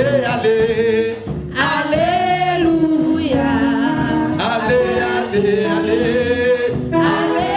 allez. Alléluia. Allez, allez, allez. Alléluia.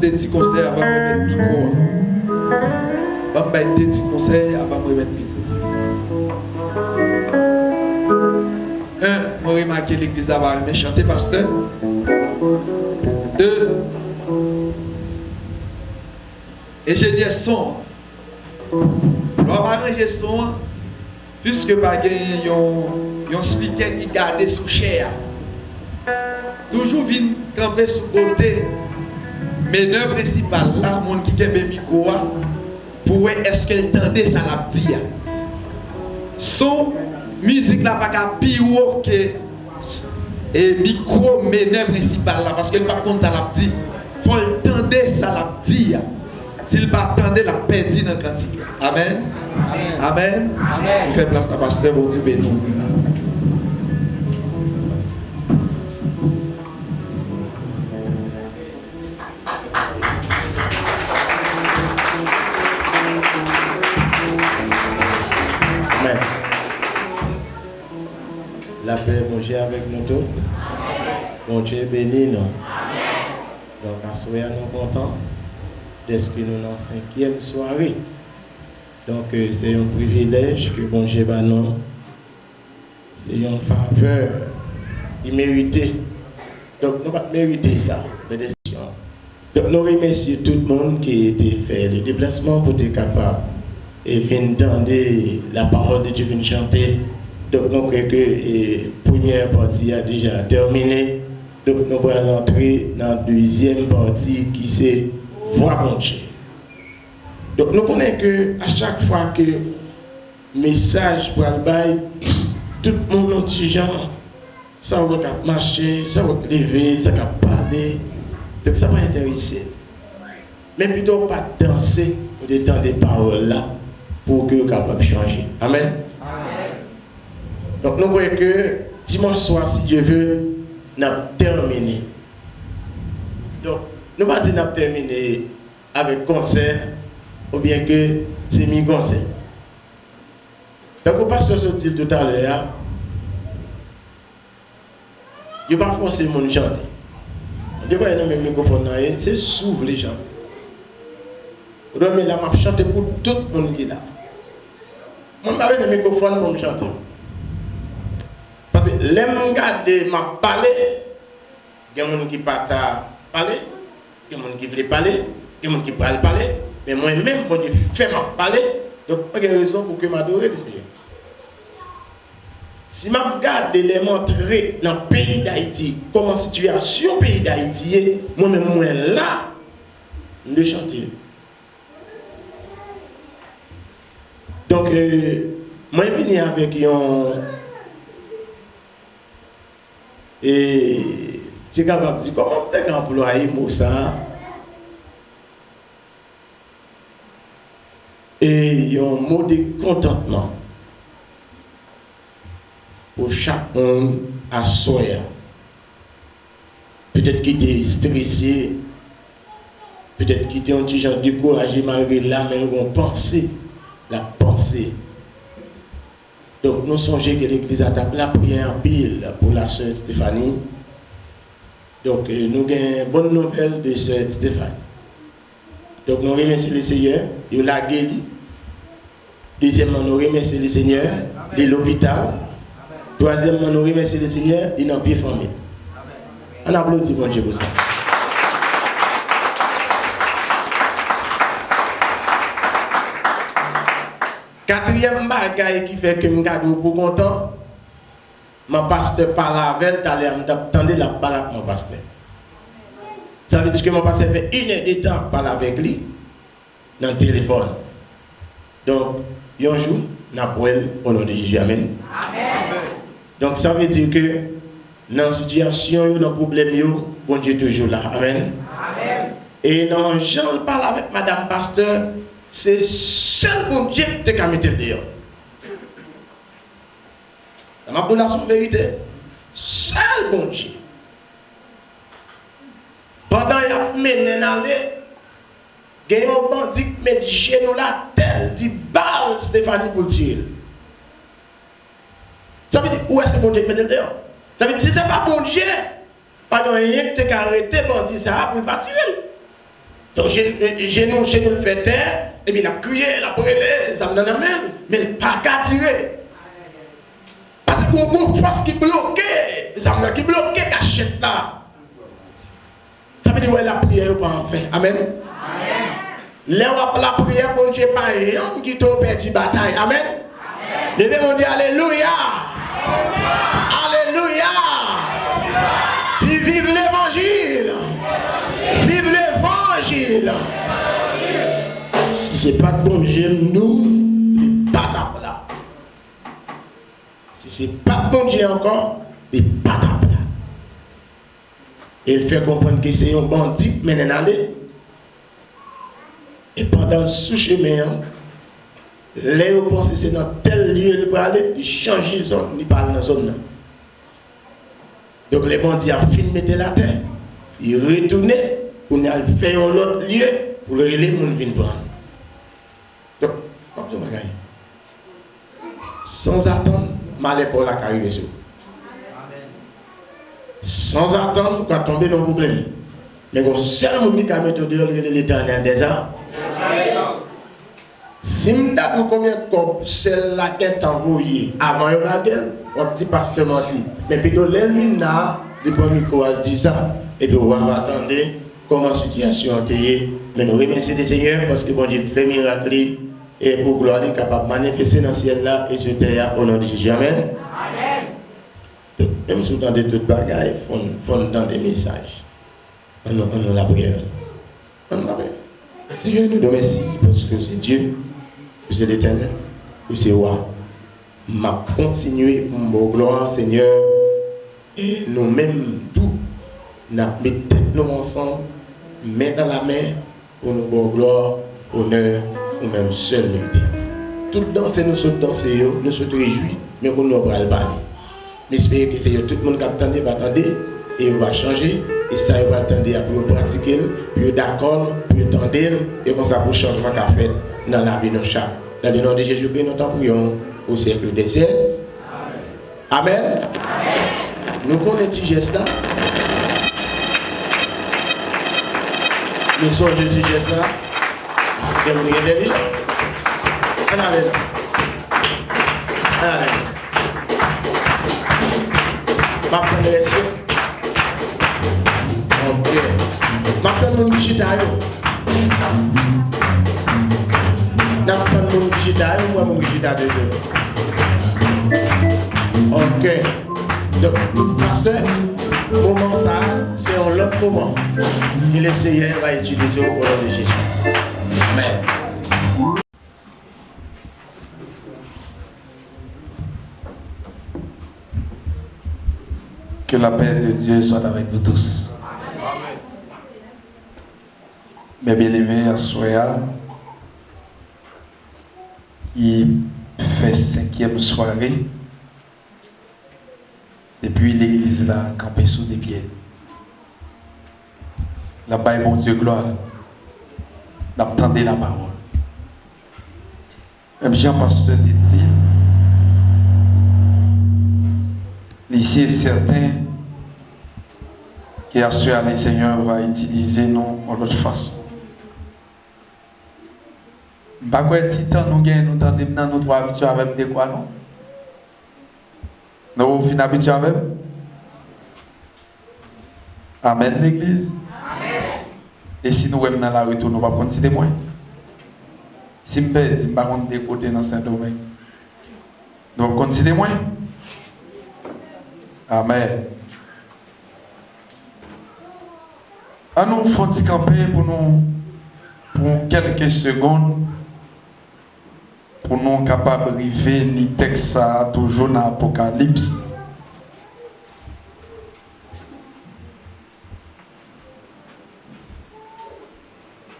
Des petits conseils avant de mettre le micro. Je vais mettre des petits conseils avant de mettre le micro. 1. Je remarque que l'église a chanté pasteur. 2. Et j'ai des sons. Je vais arranger son puisque pas un speaker qui garde sous chair. Toujours vient camper sous côté. Mais le principal là, mon qui a un micro, pour est-ce qu'elle tendait ça l'a dit. Son musique là pas pire que et micro mais le principal là parce que par contre ça l'a dit. Faut le tendre ça l'a dit. S'il pas tendre la perdu dans cantique. Amen. Amen. Amen. On fait place à pasteur bon Dieu béni. La paix, bon Dieu, avec nous tous. Bon Dieu, béni nous. Donc, à ce moment nous sommes contents d'être nous dans la 5e soirée. Donc, c'est un privilège que bon Dieu va nous. C'est une faveur imméritée. Donc, nous ne pouvons pas mériter ça, la décision. Donc, nous remercions tout le monde qui a été fait le déplacement pour être capable et venir entendre la parole de Dieu, venir chanter. Donc, nous croyons que la première partie a déjà terminé. Donc, nous allons entrer dans la deuxième partie qui c'est voir mon Dieu. Donc, nous connaissons que à chaque fois que le message pour le bail, tout le monde dit genre, ça va marcher, ça va lever, ça va parler. Donc, ça va intéresser. Mais plutôt pas danser pour des temps des paroles là pour que vous soyez capable de changer. Amen. Donc nous voyons que dimanche soir, si Dieu veut, nous avons terminé. Donc, nous ne pouvons pas dire que nous avons terminé avec concert ou bien que c'est mi-concert. Donc, le pasteur se dit tout à l'heure, il ne va pas forcer mon chanter. Il ne va pas y avoir un microphone, c'est s'ouvre les gens. Vous devez la chanter pour tout le monde qui est là. Moi, je vais le microphone pour me chanter. Parce que l'aime garder m'a parlé, il y a des gens qui ne parlent pas parler, il y a des gens qui veulent parler, il y a des gens qui parlent parler, mais moi-même, moi, je fais ma parler, donc pas de raison pour que je m'adore le Seigneur. Si je regarde les montrer dans le pays d'Haïti, comment la situation du pays d'Haïti est, moi-même, moi là, je vais chanter. Donc, moi, je viens avec un. Et je suis capable de dire comment on peut employer le mot ça. Et un mot de contentement pour chaque homme à soi. Peut-être qu'il était stressé, peut-être qu'il était un petit genre découragé malgré là, mais on pensait, la pensée. Donc nous songeons que l'église a tapé la prière en pile pour la sœur Stéphanie. Donc nous avons une bonne nouvelle de sœur Stéphanie. Donc nous remercions le Seigneur, il l'a guéri. Deuxièmement, nous remercions le Seigneur de l'hôpital. Troisièmement, nous remercions le Seigneur de notre pied famille. On applaudit bon Dieu pour ça. Quatrième bagaille qui fait que je suis beaucoup content, mon pasteur parle avec elle, j'attendais la parole avec mon pasteur. Ça veut dire que mon pasteur fait 1 heure de temps parler avec lui dans le téléphone. Donc, un jour, nous avons au nom de Jésus. Amen. Donc, ça veut dire que dans la situation, dans le problème, bon Dieu est toujours là. Amen. Et dans Jean parle avec Madame Pasteur, c'est seul bon Dieu qui a mis dehors. Ça m'a donné la vérité. Seul bon Dieu. Pendant qu'il a mené dans l'air, il y a un bandit qui met chez nous la tête, dit balle Stéphanie pour tirer. Ça veut dire, où est-ce que bon Dieu met dehors? Ça veut dire, si ce n'est pas bon Dieu, pas de rien que tu as arrêté bandit ça pour ne pas tirer. Donc, j'ai nous fait taire, et bien, il a crié, il a brûlé, ça me donne la main, mais il n'a pas qu'à tirer. Parce que pour une force qui bloquait, ça me donne qui bloquait cachette là. Ça veut dire, ouais, la prière n'est pas en fin. Amen. Là, la prière, bon Dieu, pas rien qui t'a perdu la bataille. Amen. Levez mon Dieu, alléluia. Alléluia. Si vive l'évangile. Vive l'évangile. Si ce n'est pas de bon Dieu, nous, les patates là. Si ce n'est pas de bon Dieu encore, les patates là. Et il fait comprendre que c'est un bandit qui mène à aller. Et pendant ce chemin, les gens pensent que c'est dans tel lieu pour aller, ils changent de zone, ils parlent dans la zone. Donc les bandits ont filmé de la terre, ils retournent pour aller faire un autre lieu pour les gens viennent prendre. Donc, sans attendre, mal pour la carrière de sans attendre, on va tomber dans le problème. Mais quand seul monde qui a mis l'Éternel des arts, si je ne combien de fois celle là qui est envoyée avant la guerre, on dit pas seulement dit. Mais plutôt l'Elina, le premier micro a dit ça, et puis on va attendre comment la situation est. Mais nous remercions le Seigneur parce que bon Dieu fait miracle et pour gloire est capable de manifester dans le ciel là et sur terre au nom de Jésus. Amen. Même si vous entendez toute bagaille, il faut entendre des messages. On a la prière. On a la prière. Seigneur, nous te remercions parce que c'est Dieu, que c'est l'Éternel, que c'est roi. M'a continué mon gloire, Seigneur, et nous-mêmes, tout, nous mettons nous ensemble, main dans la main, pour nous bonne gloire, honneur, nous-mêmes seuls. Tout danser, nous sommes dansés, nous sommes réjouis, mais pour nous, on va le parler. J'espère que Seigneur, tout le monde qui attend va attendre et on va changer. Et ça, on va attendre pour pratiquer, pour d'accord, pour attendre et comme ça, pour changement qu'a fait dans la vie de chaque. Dans le nom de Jésus-Christ, nous t'en prions au siècle des siècles. Amen. Nous connaissons ce geste là. Nous sommes de ce geste là. Nous sommes de ce geste là. Allez. Ma connaissance. Ok. Ma connaissance mon chita yo. N'a pas mon chita yo, moi mon chita de deux. Ok. Donc, pasteur, moment ça, c'est un autre moment. Il le Seigneur va utiliser au nom de Jésus. Amen. Que la paix de Dieu soit avec vous tous. Mes bien-aimés, à Soya, il fait 5e soirée depuis l'église là, campée sous des pieds. Là-bas, mon Dieu, gloire. D'attendre la parole. Même Jean-Pasteur te dit, ici est certain que le Seigneur va utiliser nous de l'autre façon. Je ne sais pas si nous sommes nous habitués avec des quoi, non? Nous sommes habitués avec? Amen, l'église. Amen. Et si nous sommes dans la rue, nous ne pouvons pas prendre des témoins. Si nous ne pouvons pas prendre des côtés dans Saint-Domingue, nous pouvons prendre des témoins. Amen. À nous faut camper pour quelques secondes pour nous capables d'arriver ni texte ça toujours dans l'Apocalypse.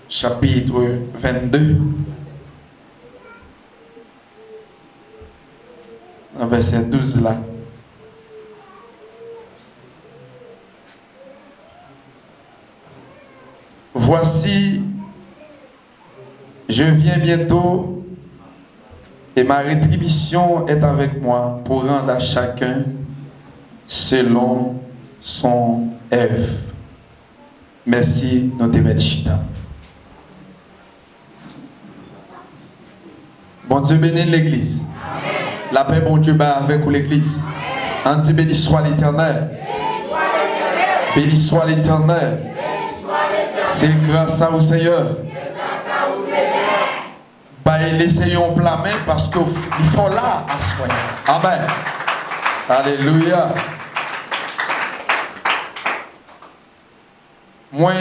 Chapitre 22. Verset 12 là. Voici, je viens bientôt et ma rétribution est avec moi pour rendre à chacun selon son œuvre. Merci, notre maître Chita. Bon Dieu bénit l'église. La paix, bon Dieu, bat avec l'église. On dit béni soit l'Éternel. Béni soit l'Éternel. C'est grâce à vous, Seigneur. Laissez-nous blâmer parce qu'il faut là à soigner. Amen. Alléluia. Moi,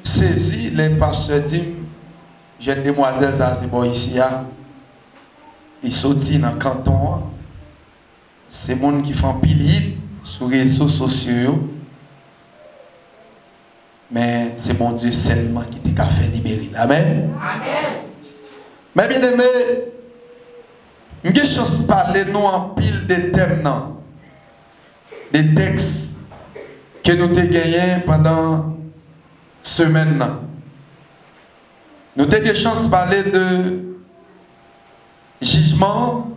saisi, les pasteurs disent, jeune demoiselle, ça c'est bon ici. Ils sont dans le canton. C'est les gens qui font pile sur les réseaux sociaux. Mais c'est mon Dieu seulement qui t'a fait libérer. Amen. Amen. Mais bien aimé, j'ai chance de parler nous en pile de thèmes, des textes que nous avons gagnés pendant semaine. Nous avons chance de parler de jugement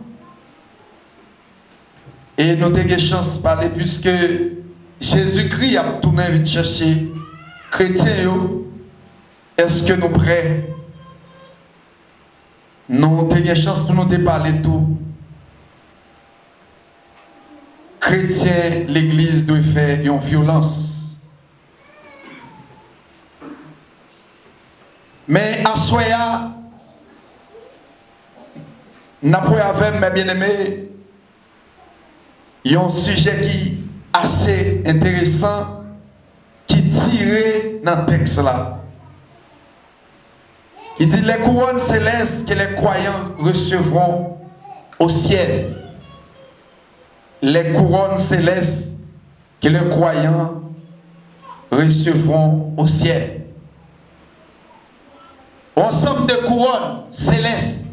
et nous avons chance de parler puisque Jésus-Christ a tourné vite chercher chrétiens. Est-ce que nous prêts? Nous avons chance pour nous de parler de tout. Chrétien, l'église doit faire une violence. Mais à Soya, nous avons avec mes bien-aimés un sujet qui est assez intéressant, qui est tiré dans le texte là. Il dit les couronnes célestes que les croyants recevront au ciel. Les couronnes célestes que les croyants recevront au ciel. Ensemble de couronnes célestes.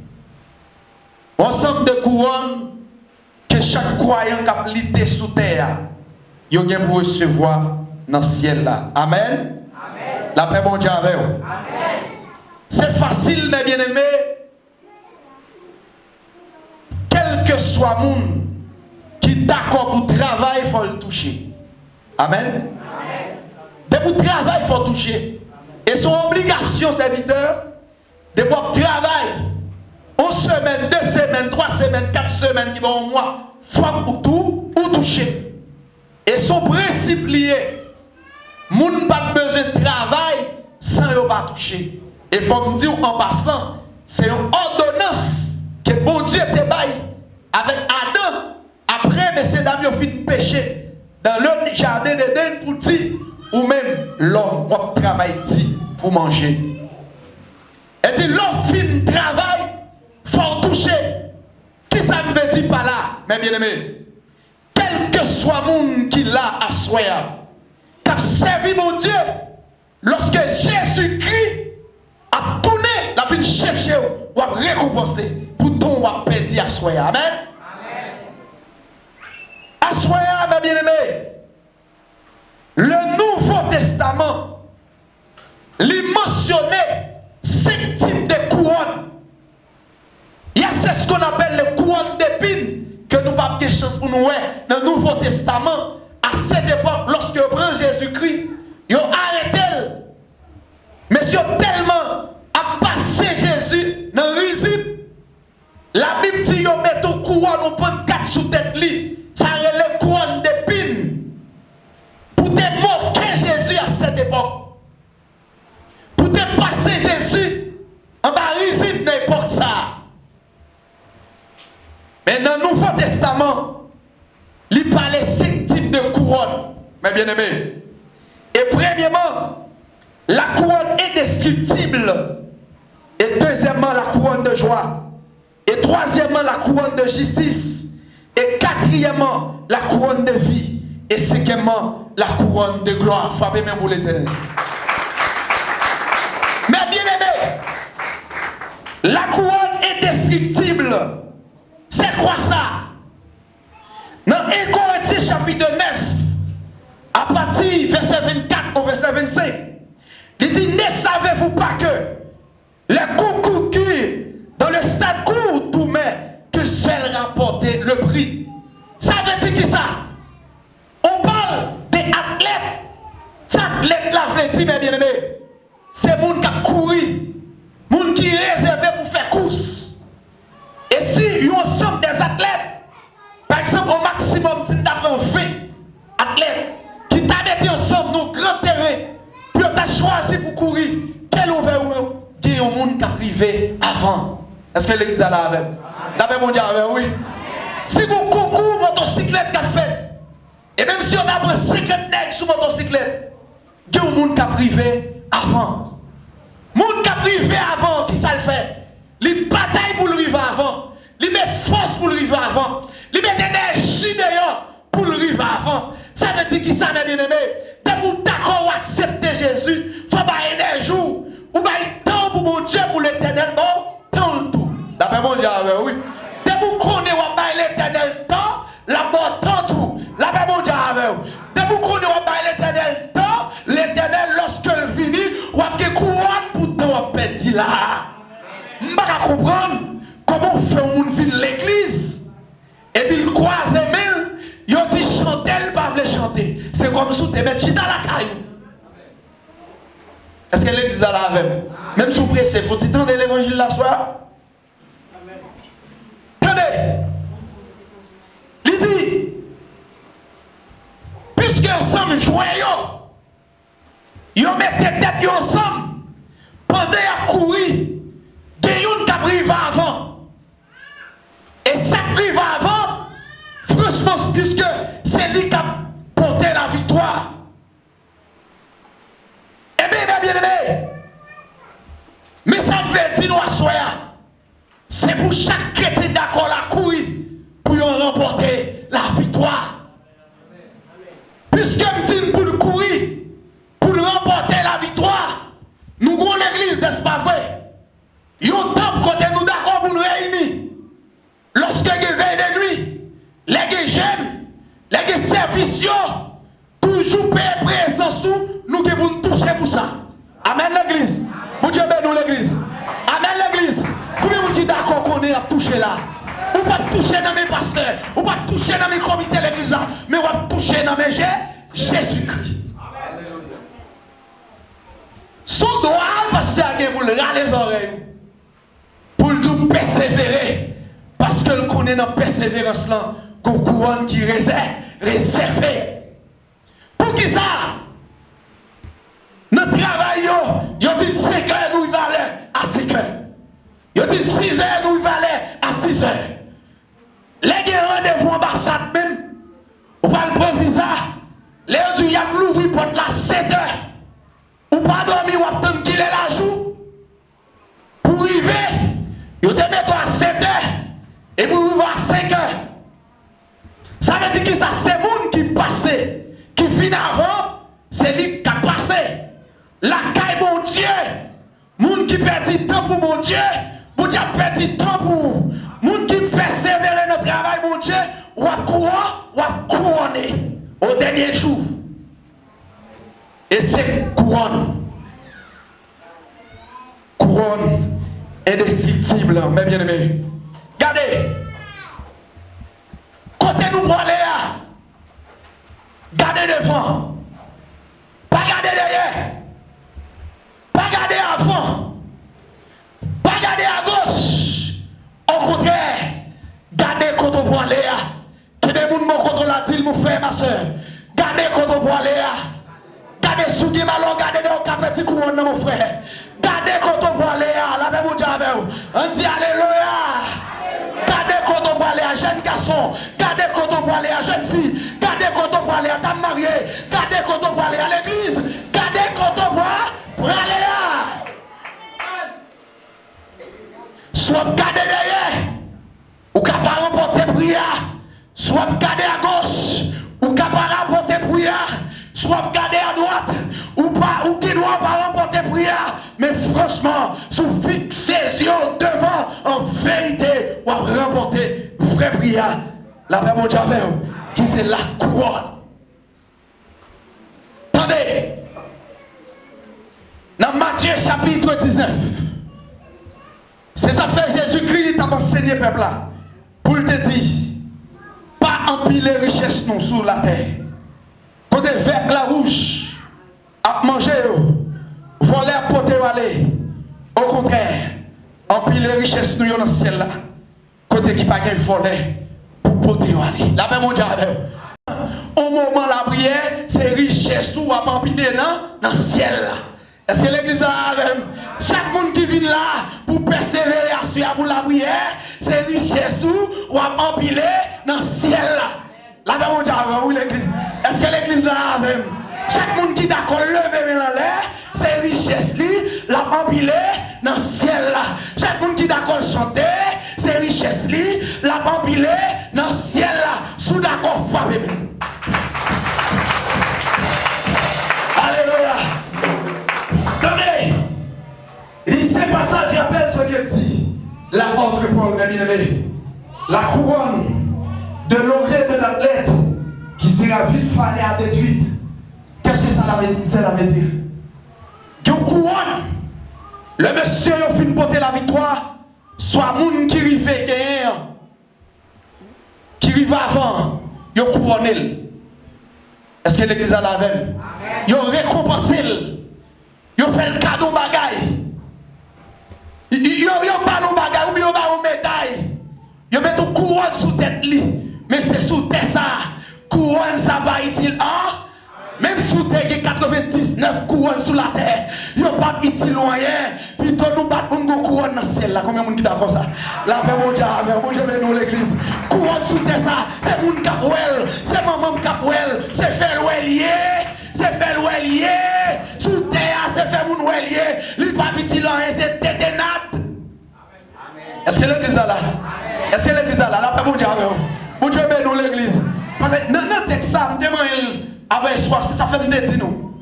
Ensemble de couronnes que chaque croyant qui a lité sous terre, il y a pour recevoir dans le ciel là. Amen. Amen. La paix bon Dieu avec vous. Amen. C'est facile, mes bien-aimés. Quel que soit le monde qui est d'accord pour travailler, il faut le toucher. Amen. De pour travailler, il faut toucher. Et son obligation, serviteur, de pour travailler. On semaine, 2 semaines, 3 semaines, 4 semaines qui vont au mois, faut pour tout, ou toucher. Et son principe lié, moun pas besoin de travail sans yon pas toucher. Et faut me dire en passant, c'est une ordonnance que bon Dieu te baille avec Adam. Après, messieurs dames, ils ont fini de pécher dans le jardin d'Éden pour dire, ou même l'homme qui travaille pour manger. Et dit, l'homme fin de travail, il faut toucher. Qui ça me veut dire par là, mes bien-aimés? Quel que soit le monde qui l'a à soi, qui a servi mon Dieu, lorsque Jésus-Christ a tourné, la fin chercher ou a récompensé pour ton ou a perdu à soi. Amen. À soi, mes bien-aimés, le Nouveau Testament, il mentionnait 5 types de couronnes. Il y a ce qu'on appelle les couronnes d'épines que nous n'avons pas de chance pour nous voir dans le Nouveau Testament. À cette époque, lorsque on prend Jésus-Christ, ils ont arrêté. Mais ils ont tellement à passer Jésus dans le risible. La Bible dit qu'ils mettent une couronne, on prend 4 sous tête. Ça relève les couronnes d'épines. Pour te moquer Jésus à cette époque. Pour te passer Jésus en bas risible dans l'époque ça. Mais dans le Nouveau Testament, il parlait 5 types de couronnes, mes bien-aimés. Et premièrement, la couronne indestructible. Et deuxièmement, la couronne de joie. Et troisièmement, la couronne de justice. Et quatrièmement, la couronne de vie. Et cinquièmement, la couronne de gloire. Frappez même pour les ailes. Mais bien-aimés, la couronne indestructible, c'est quoi ça? Dans 1 Corinthiens chapitre 9, à partir verset 24 au verset 25, il dit, ne savez-vous pas que les concours dans le stade court tout mais que seul rapporter le prix? Ça veut dire qui ça? On parle des athlètes. Ces athlètes-là, veut dire, mes bien-aimés, c'est les gens qui ont couru, les gens qui sont réservés pour faire course. Et si ils ont ensemble des athlètes, par exemple, au maximum, si tu as 20 athlètes qui t'ont ensemble dans grand terrain, puis tu as choisi pour courir, quel ouvert ou il y a un monde qui a privé avant? Est-ce que l'église est là avec? La paix mondiale avec, oui. Si vous concours motocyclette qui a fait, et même si on a pris 50 nègres sur motocyclette, il y a un monde qui a privé avant. Le monde qui a privé avant, qui ça le fait? Il bataille pour le river avant. Il met force pour le river avant. Il met énergie d'ailleurs pour le river avant. Ça veut dire qui ça, mes bien-aimés? Dès que vous d'accord ou accepter Jésus, il faut pas énergie ou pas temps pour mon Dieu, pour l'éternel. Bon, tant tout. D'après mon Dieu, oui. Dès que vous connaissez ou pas l'éternel temps, la mort tant tout. D'après mon Dieu, dès que vous connaissez ou pas l'éternel temps, l'éternel, lorsqu'il finit, ou pas de couronne pour ton petit là. Je ne peux pas comprendre comment on fait un monde fin l'église. Et puis il croise les mails, il dit chanter, il ne pas chanter. C'est comme si tu mets chita la caille. Est-ce que l'église a la même? Même sous pressé, faut-il tendre l'évangile la soir? Attendez. Lisez. Puisque ensemble joyeux, ils mettent tête ensemble pendant qu'ils a couru. Il y a une qui a privé avant. Et ça privé avant, franchement, puisque c'est lui qui a porté la victoire. Eh bien aimé, mais ça veut dire nous à soi, c'est pour chaque chrétien d'accord la courir pour remporter la victoire. Puisque me dit pour nous courir, pour remporter la victoire, nous avons l'église, n'est-ce pas vrai? Il y a un temps côté nous d'accord pour nous réunir. Lorsque il y a veille de nuit, les jeunes, les services, toujours payer présence sous nous qui vous toucher pour ça. Amen l'église. Vous Dieu bénisse l'église. Amen l'église. Combien vous dites d'accord qu'on est à toucher là? Ou pas toucher dans mes pasteurs, ou pas toucher dans mes comités l'église là, mais on va toucher dans mes Jésus-Christ. Son droit, pasteur, pour le râler les oreilles. Pour le dire, pour persévérer. Parce que le connaît dans la persévérance là, qu'on couronne qui réservé. Pour qui ça? Notre travail, yo dit 5 heures, nous il valait à 5 heures. Yo dit 6 heures, nous il valait à 6 heures. Les gens rendez-vous en ambassade même. Ou pas le prendre visa. Les gens disent, il y a l'ouvrir porte là 7 heures. Ou pas dormir ou attendre qu'il est la joue. Pour arriver, yo te mettre à 7 heures. Et pour arriver à 5 heures. Ça veut dire que ça c'est monde qui passe. Qui vient avant, c'est lui qui a passé. La caille mon Dieu. Monde qui perd du temps pour mon Dieu. Mon Dieu perd du temps pour. Monde qui persévère dans le travail, mon Dieu. Ou à couronner au dernier jour. Et c'est couronne. Couronne indestructible, mes bien-aimés. Regardez. Côté nous pour aller là. Gardez devant. Pas garder derrière. Pas garder avant. Pas garder à gauche. Au contraire, gardez quand on pour aller là. Que des gens me contrôlent la dit, mon frère, ma soeur. Gardez quand on pour aller là. Gardez sous qui malon, gardez dans le petit couronne, mon frère. Gardez quand on pour aller là. La même Dieu avec vous. On dit alléluia. Gardez quand on pour aller à jeune garçon. Gardez quand on pour aller à jeune fille. Gardez quand on pour aller à dame mariée. Gardez quand on pour aller à l'église. Gardez quand on pour aller là. Soit gardez derrière. Ou capable remporter prière. Soit gardez à gauche. Ou capable remporter prière. Soit gardez à droite. Ou pas, ou qui doit pas remporter prière. Mais franchement, sous fixez yeux devant, en vérité, ou remporter vraie prière. La paix mon Dieu avec vous, qui c'est la couronne. Attendez. Dans Matthieu chapitre 19. C'est ça fait Jésus-Christ t'a enseigné peuple là. Pour te dire, pas empiler richesse non sur la terre. Côté vert la rouge, à manger, voler à porter aller. Au contraire, empiler richesse nous dans le ciel là. Côté qui pas gagne voler pour porter aller. La paix mondiale. Au moment de la prière, c'est richesse ou à empiler dans le ciel là. Est-ce que l'église a même? Chaque monde qui vient là pour persévérer pour la prière, c'est richesse ou à empiler dans le ciel là. La paix mondiale, oui l'église. Est-ce que l'église là même? Chaque monde qui est d'accord lever dans l'air, c'est richesse li, la empilé dans le ciel là. Chaque monde qui est d'accord chanter, c'est richesse li, la empilé dans le ciel là. Sous d'accord frappé. Alléluia. Tenez. Il dit ces passages rappellent ce qu'il dit. L'apôtre Paul, mes bien-aimés. La couronne de laurier de l'athlète qui sera vite fallée à détruite. Qu'est-ce que ça veut dire? Une couronne, le monsieur a fini de porter la victoire, soit moun qui rive gagner, qui rive avant, il a couronné. Est-ce que l'église a la veille? Il a récompensé, il a fait le cadeau bagaille. Il a pas de bagaille, ou il a pas de médaille. Il a mis une couronne sous tête, mais c'est sous tête ça. Couronne ça va utile, hein? Même sous terre, il y a 99 couronnes sous la terre. Il n'y a pas utile rien. Puis toi, nous battons une couronne dans le ciel. Là. Combien de monde qui d'accord ça? La paix, mon Dieu, nous l'église. Couronne sous terre, ça. C'est mon capouel. C'est maman capouel. C'est fait l'ouelier. C'est fait l'ouelier. Sous terre, c'est fait mon ouelier. Il n'y a pas utile rien. C'est téténate. Est-ce que l'église est là? Est-ce que l'église est là? La paix, mon Dieu, mon Dieu, nous l'église. Parce que dans le texte, ça me demande. Avec soir, c'est ça fait me dire nous.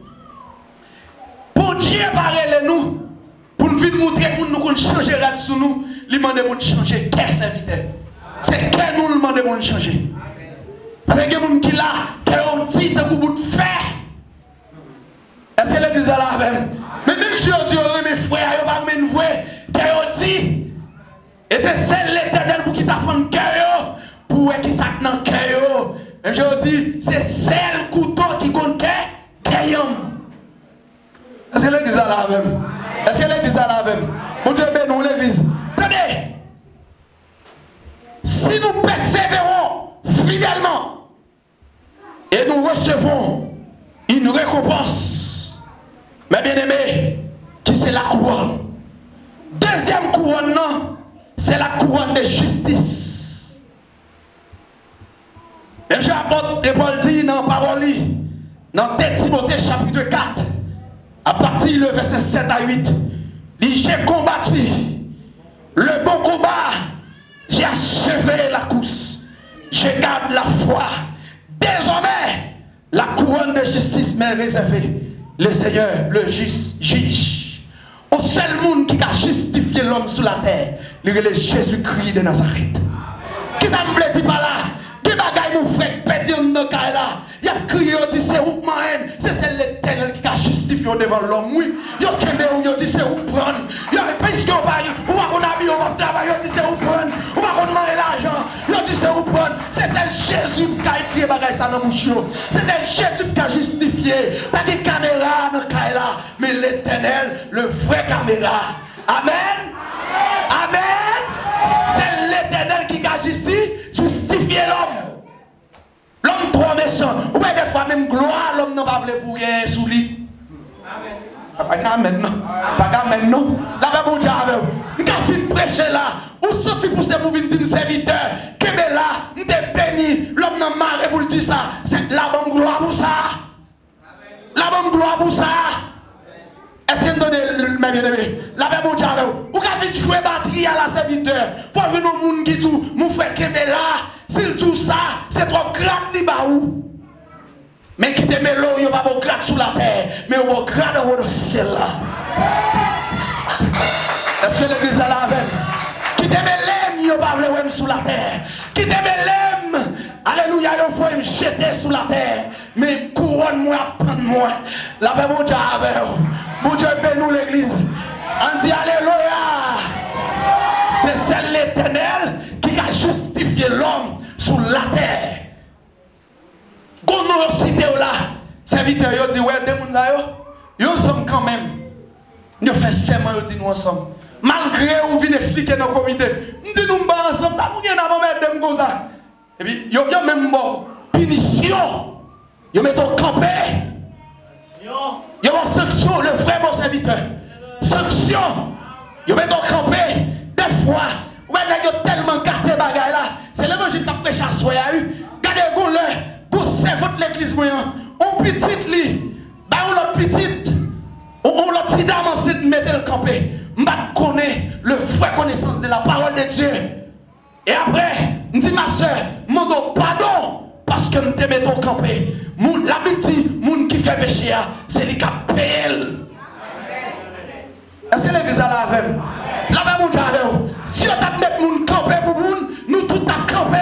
Pour Dieu parler nous, pour nous venir montrer que nous qu'on changer rad sur nous, lui demander pour changer quel serviteur. C'est quel nous demander pour changer. Parce que les gens qui là, qui ont dit que vous faire. Est-ce que l'église est là même? Mais même si on dit mes frères, ils pas même vrai, qui ont dit. Et c'est celle l'Éternel pour qui t'a fait un cœur, pour qui ça dans cœur. Et je dis, c'est celle couteau qui compte qu'ayam. Est-ce que l'église a la même? Est-ce que l'église a la même? Mon Dieu, ben nous l'église. Tenez, si nous persévérons fidèlement et nous recevons une récompense, mes bien-aimés, qui c'est la couronne. Deuxième couronne, c'est la couronne de justice. Et j'apporte Paul dit dans la parole, dans 2 Timothée chapitre 4, à partir du verset 7 à 8, dit j'ai combattu le bon combat, j'ai achevé la course, je garde la foi. Désormais, la couronne de justice m'est réservée. Le Seigneur, le juge, au seul monde qui a justifié l'homme sur la terre, le Jésus-Christ de Nazareth. Qui ça me plaît dit par là? Qui bagaille mon frère pédit dans le cas là? Il a crié, il dit c'est où man? C'est l'Éternel qui a justifié devant l'homme. Oui, il a dit c'est où prendre. Il a puisque on va on a mis on va travailler, il dit c'est où prendre. On va demander l'argent. Il a dit c'est où prendre. C'est Jésus qui a tiré bagaille ça dans mon chio. C'est Jésus qui a justifié. Pas de caméra dans le cas là, mais l'Éternel, le vrai caméra. Amen. Amen. C'est l'Éternel qui a justifié l'homme. L'homme trop méchant. Ou bien des fois même gloire, l'homme n'a pas voulu pour rien sous lui. Pas amen non. Pas amen non. La même bon Dieu avec vous. Nous avons fini prêcher là. Ou sorti pour ce mouvement de serviteur. Que là, nous sommes bénis. L'homme n'a marre pour dire ça. C'est la bonne gloire pour ça. La bonne gloire pour ça. Est-ce que nous donnons mes bien-aimés? La même bon Dieu avec vous. Vous avez fait jouer batterie à la serviteur. Il faut venir au monde qui dit, mon frère Kébela, s'il tout ça, c'est trop grave ni baou. Mais qui te met l'eau, il n'y a pas de grade sous la terre, mais il y a de grade dans le ciel là. Est-ce que l'église est là avec? Qui te met l'aime, il n'y a pas de grade sous la terre. Qui te met l'aime, alléluia, il faut me jeter sous la terre. Mais couronne-moi, prends-moi. La paix, mon Dieu, avec vous. Mon Dieu, bénis l'église. On dit alléluia. C'est celle l'Éternel qui a justifié l'homme sur la terre. Quand nous cité là, serviteur, ils dit ouais, des gens là, ils ensemble quand même. Nous faisons serment, ils disent nous ensemble. Malgré où vient expliquer dans le comité, nous disons nous ensemble, ça nous vient avant mettre des comme ça. Et puis, ils ont même bon punition. Ils mettent au campé. Ils ont sanction, le vrai bon serviteur. Sanction. Ils mettent au campé. Des fois, ouais, ils ont tellement gâté bagaille là. C'est l'évangile qui a prêché à soi. Regardez, vous servez l'église, on petite lit, on l'autre petite, on l'autre petit dame ensuite mettez le campé. Je connais le vrai connaissance de la parole de Dieu. Et après, je dis ma soeur, je demande pardon parce que je te mets au campé. La Bible dit, moun qui fait péché, c'est lui qui a payé. Est-ce que l'église a la veine? La même mon Dieu avec vous. Si on t'a mis moun campé pour moun, nous tout t'a campé.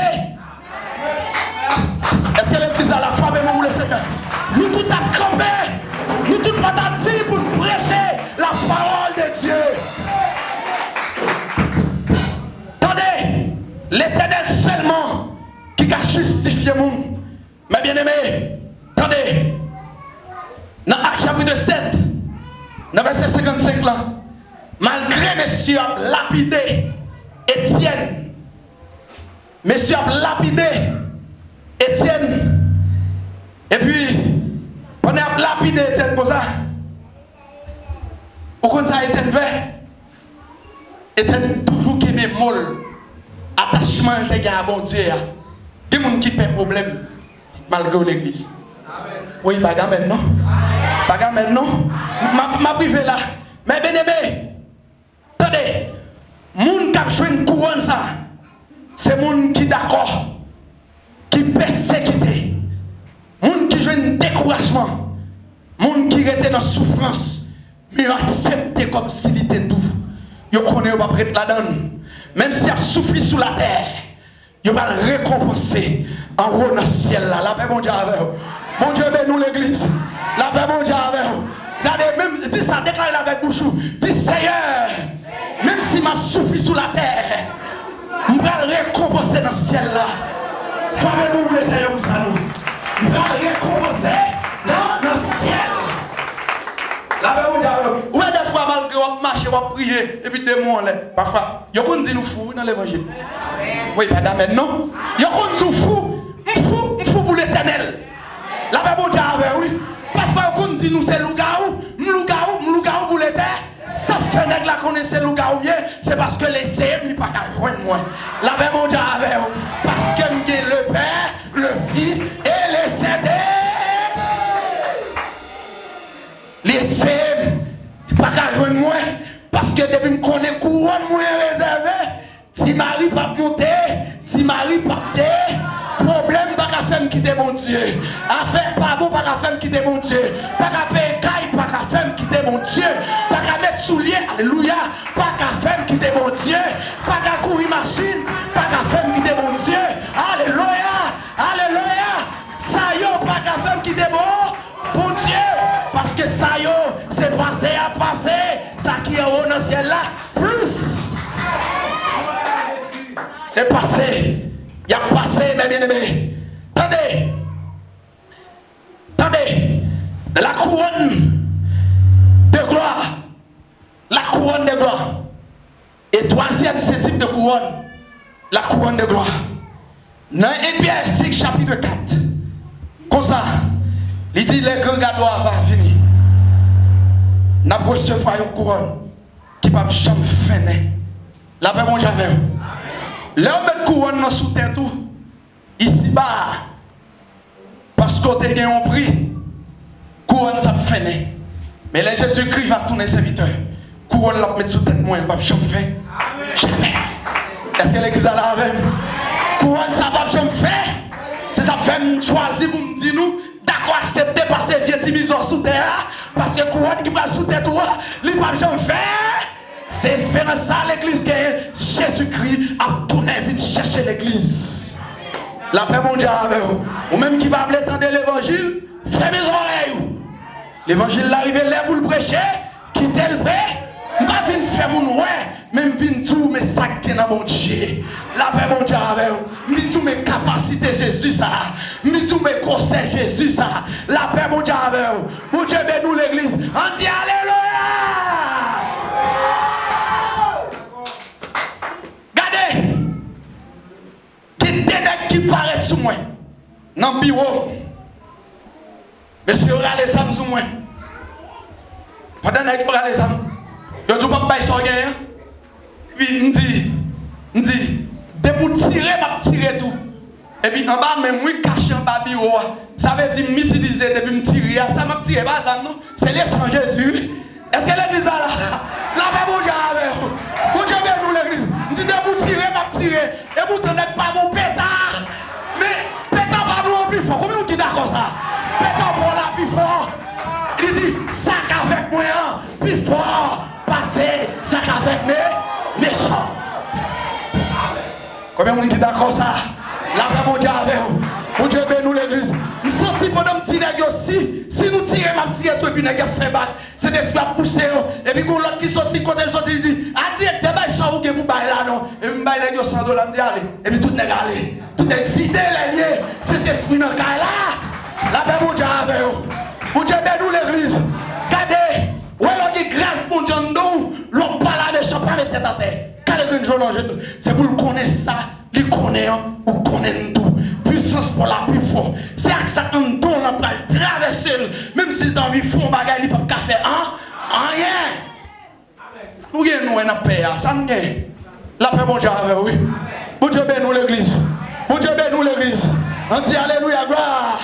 Est-ce que l'église a la femme et le Seigneur? Nous tout à camper, nous tout pas dit pour nous prêcher la parole de Dieu. Attendez, l'Éternel seulement qui a justifié le monde. Mes bien-aimés, attendez, dans Acte chapitre 7, dans verset 55 là, malgré messieurs lapidé Étienne, messieurs lapidé Étienne, et puis on a lapidé Étienne pour ça. Pourquoi ça Étienne fait? Étienne toujours qui est molle, attachement de gars à bon Dieu. Il y a des gens qui ont problème malgré l'église. Oui, pas gamin non. Pas gamin non. Ma privé là. Mais bien aimé, attendez, moun qui a joué une couronne ça, c'est moun qui d'accord, qui persécuté, moun qui joue un découragement, moun qui était dans la souffrance, mais accepté comme s'il était doux. Yo connaît pas prêtre là-dedans. Même s'il a souffert sous la terre, yo va le récompenser en haut dans le ciel là. La paix mon Dieu avec vous. Mon Dieu bénis l'église. La paix mon Dieu avec vous. Regardez, même dis ça, déclarez avec bouchou. Dis Seigneur, même si m'a souffert sous la terre, je vais le récompenser dans le ciel là. Favez-nous le Seigneur pour ça nous. Je vais le récompenser dans le ciel. La paix mon Dieu avec vous. Ouais, des fois malgré on marche, on va prier, et puis démon là. Parfois, il y a qu'on dit nous fous dans l'évangile. Oui, pas d'amen, non? Il y a qu'on dit fou pour l'éternel. La paix bon Dieu avec oui. Parfois, on dit nous c'est loup-garou pour l'éternel. Ça fait que la connaissance loup-garou bien, c'est parce que les CM n'est pas qu'à joindre moi. La paix mon Dieu avec vous. Parce que j'ai le Père, le Fils et le Saint-Esprit. Les CM n'est pas qu'à joindre moi. Parce que depuis que je connais couronne, moi réservé. Si Marie pas monter, si Marie pas monter. Problème pas qu'à faire quitter mon Dieu. Affaire pas bon pas qu'à faire quitter mon Dieu. Pas qu'à payer caille pas qu'à faire quitter mon Dieu. Pas qu'à mettre soulier, alléluia. Pas qu'à faire quitter mon Dieu. Pas qu'à courir machine, pas qu'à faire quitter mon Dieu. Alléluia, alléluia. Ça y est, pas qu'à faire quitter mon Dieu. Parce que ça y est, c'est passé à passer. Ça qui est au dans le ciel là, plus. C'est passé. Il y a passé, mes bien-aimés. Attendez. La couronne de gloire. La couronne de gloire. Et troisième, ce type de couronne. La couronne de gloire. Dans 1 Pierre 5, chapitre 4. Comme ça, il dit les grands gars doivent venir. Nous avons recevoir une couronne qui ne va jamais finir. La paix, mon Dieu, avec vous. Là, on met couronne dans sous terre tout. Ici bas. Parce qu'on a gagné un prix. Couronne ça finit. Mais là Jésus-Christ va tourner serviteur. Couronne la mettre sous tête moi, pas jamais fait. Jamais. Est-ce que l'église a la même? Couronne ça va jamais faire. C'est ça fait me choisir pour me dire nous d'accord accepter passer vieux division sous terre parce que couronne qui va sous terre toi, il va jamais faire. C'est espérance ça l'église que Jésus-Christ a tourné vient chercher l'église. La paix mon Dieu avec vous. Ou même qui va entendre l'évangile, fermez les oreilles. L'évangile l'arrivé là pour le prêcher, quittez le prêt, pas venir faire mon ouais, même venir tout mes sacs qui dans mon Dieu. La paix mon Dieu avec vous. Mis tout mes capacités Jésus ça. Mis tout mes conseils Jésus ça. La paix mon Dieu avec vous. Mon Dieu bénit nous l'église. On dit alléluia. Qui paraît sous moi dans le bureau. Monsieur, regardez les âmes sous moi. Pendant que vous regardez les âmes, je ne dis pas que je gagne. Et puis, je dis, dès que vous tirez, je tire tout. Et puis, en bas, même moi, caché en bas du bureau, ça veut dire m'utiliser depuis me tirer. Ça m'a tiré, c'est le sang Jésus. Est-ce que l'église a là? Là, mon Dieu avec vous. Mon Dieu, nous l'église. Je dis, dès que vous tirez, je tire. Et vous ne tenez pas mon pétard. Mais pétard pas nous plus fort. Combien vous dites d'accord ça? Pétard pour la plus fort. Il dit, sac avec moi, plus fort. Passez, sac avec mes méchants. Combien vous dites d'accord ça? Là, mon Dieu avec vous. Mon Dieu, nous l'église. Je sens pendant petit nègre aussi. Si nous tirons, ma petite et puis nègre fait battre. C'est esprit à pousser. Et puis l'autre qui sortit, quand elle sortit, il dit, ah, dis, t'es pas sans vous que vous baillez là, non. Et puis, baillez nègre $100, me dit, allez. Et puis tout nègre allez. Tout est vidé les liens. Cet esprit dans le cas là. La paix, mon Dieu, avec vous. Mon Dieu, nous l'église. Regardez. Où est-ce que grâce, mon Dieu, nous, l'on parle à des gens, pas mettre tête à terre. C'est pour le connaître ça, le connaître ou connaître tout. Puissance pour la plus fort. C'est que ça un don, on va le traverser. Même s'il a envie de faire un bagage, il ne peut pas faire rien. Nous gagnons une paix, ça nous gagne. La paix, mon Dieu, oui. Mon Dieu, bénis nous l'église. Mon Dieu, bénis nous l'église. On dit alléluia, gloire.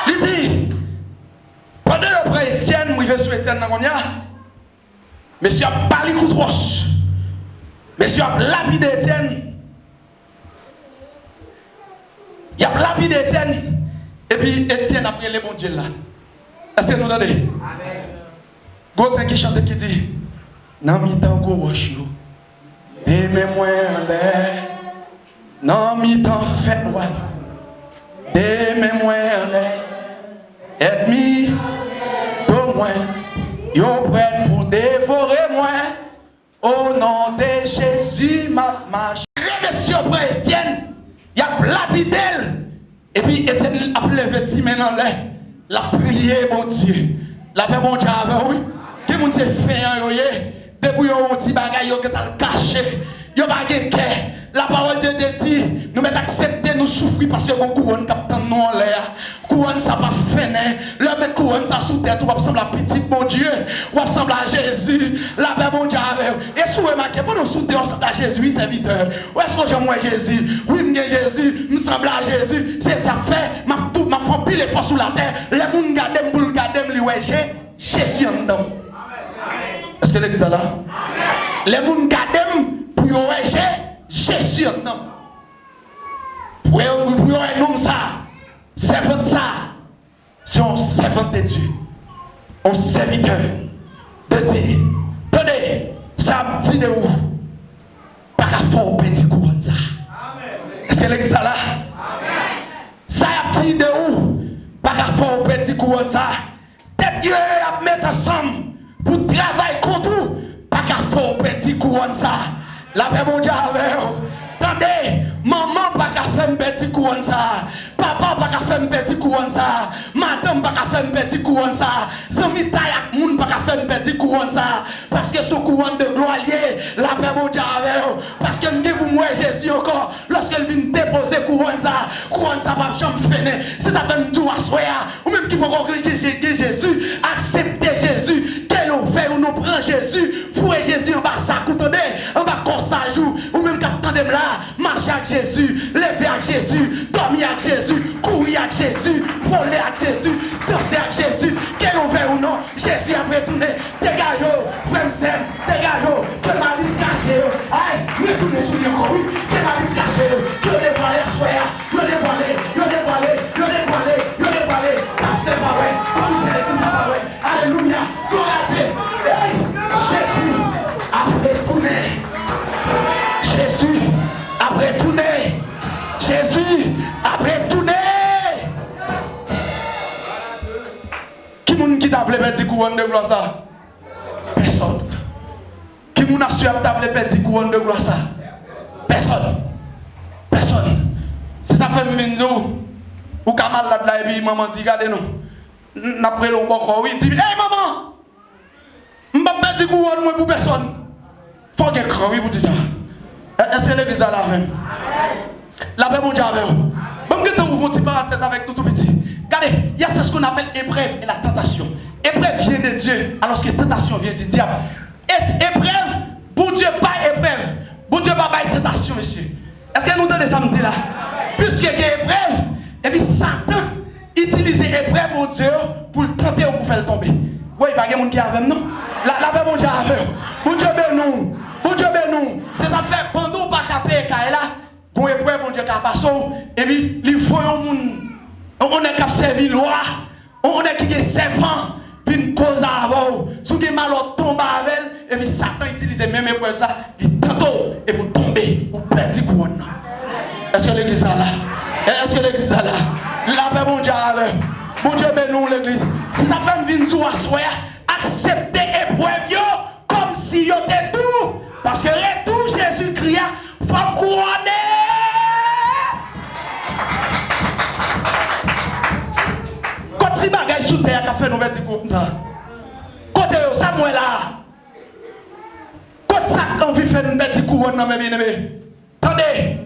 Il dit, pendant le prêtre Etienne, je vais sur Etienne, monsieur a parlé coup de roche. Monsieur a lapidé Etienne. Il a lapidé Etienne. Et puis Etienne a pris le bon Dieu là. Est-ce que nous entendez? Amen. Goten qui chante qui dit, nan mi tan go roche yo. Et moi en l'air. Nan mi tan fait noir. Et moi en l'air. Ennemi de moi. Yo prêt pour dévorer moi. Au nom de Jésus, ma marche. Monsieur près Etienne, il a lapidé. Et puis Etienne a levé 10 mains dans l'air. La prière, mon Dieu. La paix, mon Dieu, avec oui. Qui moun se fait yo yé. Depuis yo on ti bagay yo que t'as caché. Yo pas gen cœur. La parole de Dieu dit, nous mettons accepter nous souffrir parce que mon couronne captant nous en l'air. Couronne ça pas fini. Le mettre couronne ça sous tête, ou ressemble à petit mon Dieu, ou ressemble à Jésus. La paix mon Dieu avec. Et si vous remarquez, pour nous sous tête, on ressemble à Jésus, serviteur. Où est-ce que j'ai moi Jésus? Oui, m'y Jésus, me semble à Jésus. C'est ça fait, m'a fait pile effort sur la terre. Les gens gardent pour le garder, lui ouais, Jésus en dedans. Est-ce que l'église est là? Les gens gardent pour ouais, Jésus en dedans. Pour un homme ça, servant ça, c'est un servant de Dieu, un serviteur de Dieu. Tenez, ça me dit de où? Par rapport au petit couronne ça. Est-ce que l'église est là? Ça me dit de où? Par rapport au petit couronne ça. Peut-être Dieu a mettre ensemble pour travailler contre vous. Par rapport au petit couronne ça. La paix mon Dieu avec vous. Attendez, maman pas qu'à faire un petit couronne ça. Papa pas qu'à faire un petit couronne ça. Madame pas qu'à faire un petit couronne ça. Zami tayak moun pas qu'à faire un petit couronne ça. Parce que ce couronne de gloire lié, la paix mon Dieu avec vous. Parce que nous devons moi Jésus encore. Lorsqu'elle vient déposer couronne ça pas jamais finir. Si ça fait me dire à soi, ou même qui peut regarder Jésus, accepter Jésus, qu'elle nous fait ou nous prend Jésus, fouet Jésus en bas ça, coutez, en bas qu'on s'ajoute, ou même quand de là, marcher avec Jésus, lever avec Jésus, dormir avec Jésus, courir avec Jésus, voler avec Jésus, danser avec Jésus, qu'elle nous fait ou non, Jésus a retourné, dégage, frère Sem, dégage, que malice caché, aïe, retournez sur le corps, oui, que malice caché, que dévoiler soya, que dévoiler, parce que pas vrai, comme vous êtes pas vrai, alléluia, gloire à Dieu, Jésus a retourné, Jésus a retourné, Jésus a retourné. Qui moun qui t'a voulu petit couronne de gloire ça? Personne. Qui moun a su à t'a voulu petit couronne de gloire ça? Personne. Personne. C'est ça fait minzo. Ou kamal là et puis maman dit regardez nous. N'a pris le bon corps. Oui, dit hey maman. M'pa petit couronne moi pour personne. Faut que cran oui pour dire ça. Est-ce que l'église est là même? La paix mon Dieu avec vous. Bon, que vous une petite parenthèse avec nous tout petit. Regardez, il y a ce qu'on appelle épreuve et la tentation. Épreuve vient de Dieu, alors que tentation vient du diable. Épreuve, bon Dieu pas épreuve. Bon Dieu pas tentation, monsieur. Est-ce que nous donnons samedi là? Puisque il y a épreuve, et puis Satan utilise épreuve mon Dieu pour le tenter ou pour faire tomber. Oui, il n'y a pas de monde qui est avec nous. La paix mon Dieu avec vous. Bon Dieu bénis. Bon Dieu bénis. C'est ça fait pendant pas capé là. Pour épreuve mon Dieu qui a passé et puis il faut un monde. On est qui servi loi. On est qui est serpent. Puis une cause à avoir. Si vous avez mal tombe avec et puis Satan utilise même épreuve ça. Il tantôt et pour tomber ou perdre couronne. Est-ce que l'église est là? Est-ce que l'église est là? La paix mon Dieu avec. Bon Dieu bénis l'église. Si ça fait une vie à soi, accepter épreuve comme si yo était tout. Parce que retour Jésus-Christ, il faut couronner. Quand si bagage sous terre, qu'a fait nous petit comme ça. Côté ça moi là. Quand ça envie faire une petite couronne dans mes bien-aimés. Attendez.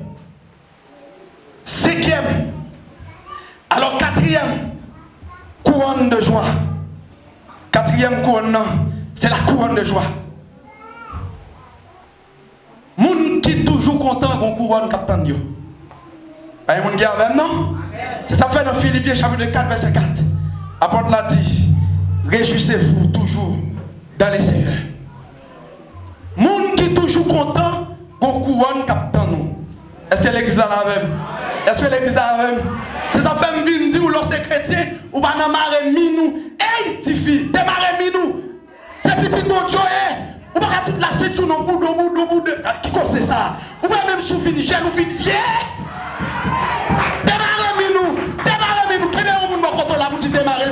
5e. Alors 4e couronne de joie. 4e couronne, c'est la couronne de joie. Moun qui toujours content qu'on couronne captain yo. Aïe moun qui avec non? C'est ça fait dans Philippiens chapitre 4 verset 4. Apôtre l'a dit, réjouissez-vous toujours dans les Seigneurs. Moun qui toujours content qu'on couronne captain nous. Est-ce que l'église là même? Est-ce que l'église là même? C'est ça fait me venir dire ou lorsque chrétien ou pas dans maré minou. Hey Tifi, démarrer minou. C'est petit bon Dieu. Ou pas toute la ceinture non bout qui cause ça. Ou pas même sous fini, j'ai nous fin vieux. Démarrer minou, quel est le monde quand on l'a dit démarrer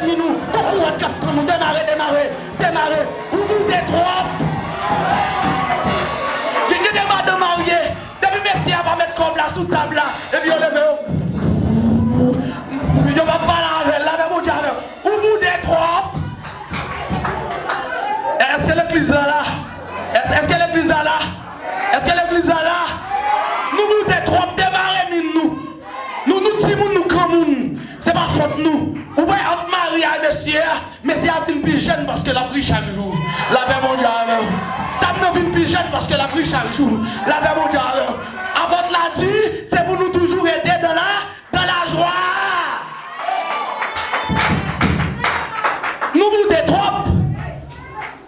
minou. Pourquoi on capte nous démarrer. Ou nous détroit. Il y a des madame mariées. Depuis merci à va mettre comme là sous table là et puis on le met. Il va pas là avec la même Dieu avec. vient plus jeune parce que la pris chaque jour. La paix mondiale. T'as vient plus jeune parce que la pris chaque jour. La paix mondiale. Avant de la dire, c'est pour nous toujours aider dans la joie. Nous vous détrompe.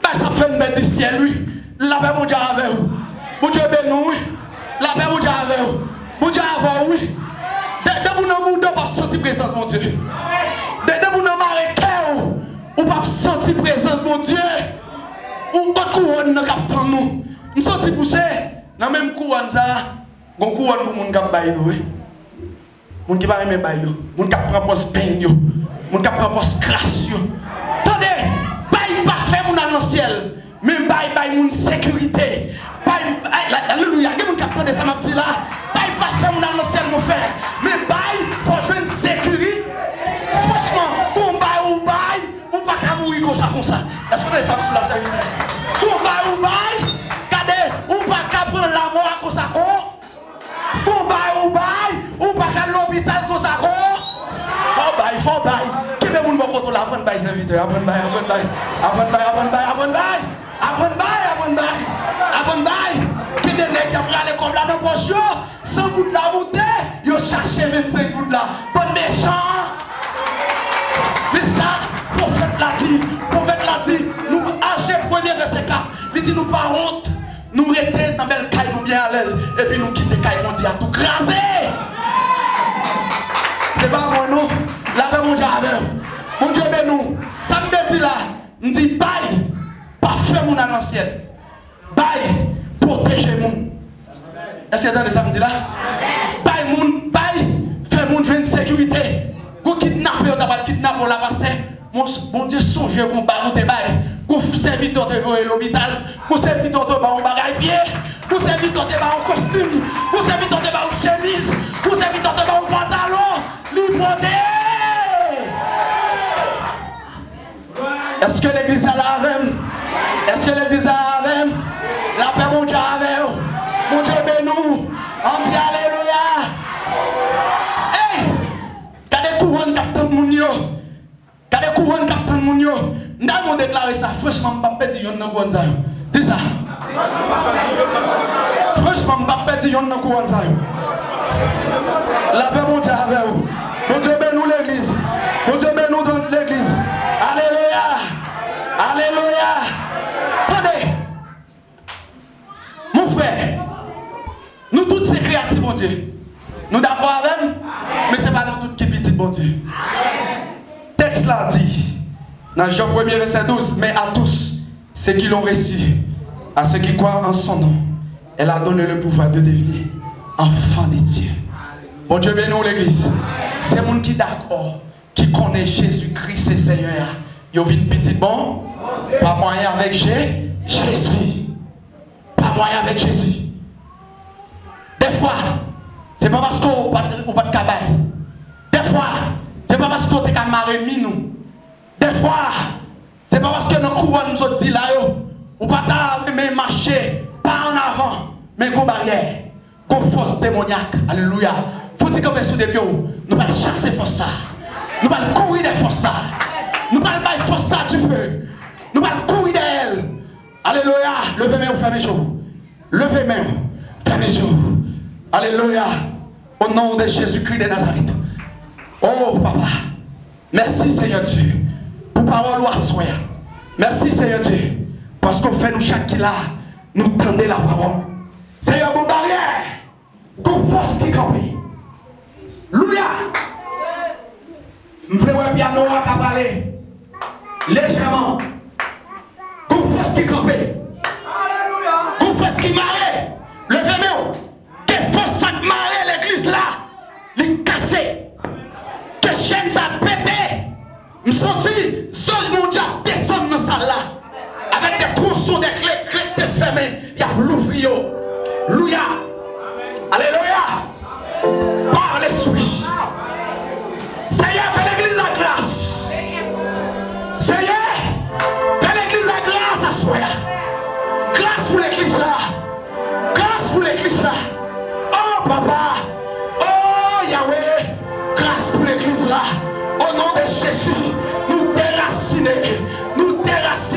Ben ça fait une bêtise ciel lui. La paix mondiale avec vous. Mon Dieu béni. La paix mondiale avec vous. Mon Dieu avec oui. Dès que vous n'avez pas senti présence mon Dieu. Dès que vous n'avez pas pas senti présence mon Dieu. Ou pas couronne dans captant nous. Me senti pousser dans même couronne ça. Gon couronne pour moun k'ap bay yo. Moun qui pas aimer bay yo. Moun k'ap prend poste peine yo. Moun k'ap prend poste crasse yo. Attendez, bay pas fait moun dans le ciel. Mais bay moun sécurité. Alléluia, que moun k'ap prendre ça m'a dit là. Bay pas fait moun dans le ciel mon frère. Mais bay faut jouer une sécurité. Franchement, on bay ou pas qu'à mourir comme ça. Est-ce qu'on est ça pour la sécurité? Ou bay, regardez, ou pas qu'à prendre la mort comme ça. Ou pas qu'à l'hôpital comme ça. Faut bay. Qui veut moun bon contrôle apprendre bay serviteur, apprendre bay. Qui des nèg qui a aller comme là dans poche yo, 100 gouttes la montée, yo chercher 25 gouttes là. Bon méchant. Mais ça, prophète l'a dit, nous Agé 1er verset 4, il dit nous pas honte, nous rester dans belle caille, nous bien à l'aise, et puis nous quitter caille, on dit à tout craser. C'est pas moi non, la paix mon Dieu avec mon Dieu ben nous, ça me dit là, me dit bail, pas faire mon à l'ancienne, bail, protéger mon. Est-ce que ça me dit là? Bail moun, bail, faire mon une sécurité. Vous kidnappez, vous avez kidnappé, vous l'avez passé. Mon Dieu, songez qu'on va vous déballer. Vous serviteur de l'hôpital. Vous serviteur de un bagage pied. Vous serviteur de un costume. Vous serviteur de une chemise. Vous serviteur de un pantalon. Libéré. Est-ce que l'église a la même? Est-ce que l'église a la même? La paix, mon Dieu, avec vous. Mon Dieu, bénou. On dit alléluia. Hey! Gardez couronne captain moun yo. Gardez couronne captain moun yo. M'd'a déclaré ça franchement m'pa pète yon nan couronne ça. Dis ça. Franchement m'pa pète yon nan couronne ça. La paix mon Dieu avec vous. Mon Dieu bénou l'église. Mon Dieu bénou dans l'église. Alléluia. Alléluia. Attendez. Mon frère. Nous tous c'est créatifs mon Dieu. Nous d'accord avec, mais ce n'est pas nous tous qui visitent bon Dieu. Texte là dit, dans Jean 1er verset 12, mais à tous ceux qui l'ont reçu, à ceux qui croient en son nom, elle a donné le pouvoir de devenir enfant de Dieu. Bon Dieu bénis l'église. C'est les gens qui d'accord, qui connaît Jésus-Christ et Seigneur. Ils viennent petit bon, pas moyen avec Jésus. Pas moyen avec Jésus. Des fois, c'est pas parce qu'on n'a pas de cabane. Des fois, c'est pas parce qu'on est camaré minou. Des fois, c'est pas parce que nos couronnes nous dit là, ou pas marcher, pas en avant, mais qu'on barrière, qu'on force démoniaque. Alléluia. Faut-il qu'on mette sous des pieds, nous allons chasser force ça. Nous allons courir des forces ça. Nous allons faire force ça du feu. Nous allons courir d'elle. Alléluia. Levez main ou fermez les yeux. Levez main, fermez les yeux. Alléluia. Au nom de Jésus-Christ de Nazareth. Oh papa. Merci Seigneur Dieu. Pour parole ou soin. Merci Seigneur Dieu. Parce qu'on fait nous chaque qui là. Nous tendez la parole. Seigneur mon barrière. Qu'on force qui campe. Alléluia. Je fais un piano à parler. Légèrement. Qu'on force qui campe. Qu'on force qui marre. Levez-moi. Que force ça marre l'église là. Les casser. Que chaîne ça pété. Je me sens seul mon Dieu descendre dans ça là. Avec des tronçons, des clés fermées. Il y a l'ouvrier. Alléluia. Alléluia. Par l'esprit. Seigneur, fais l'église la grâce. Seigneur, fais l'église la grâce à soi. Grâce pour l'église là. Grâce pour l'église là. Oh papa. Oh Yahweh. Grâce pour l'église là. Au nom de Jésus, nous déraciner. Nous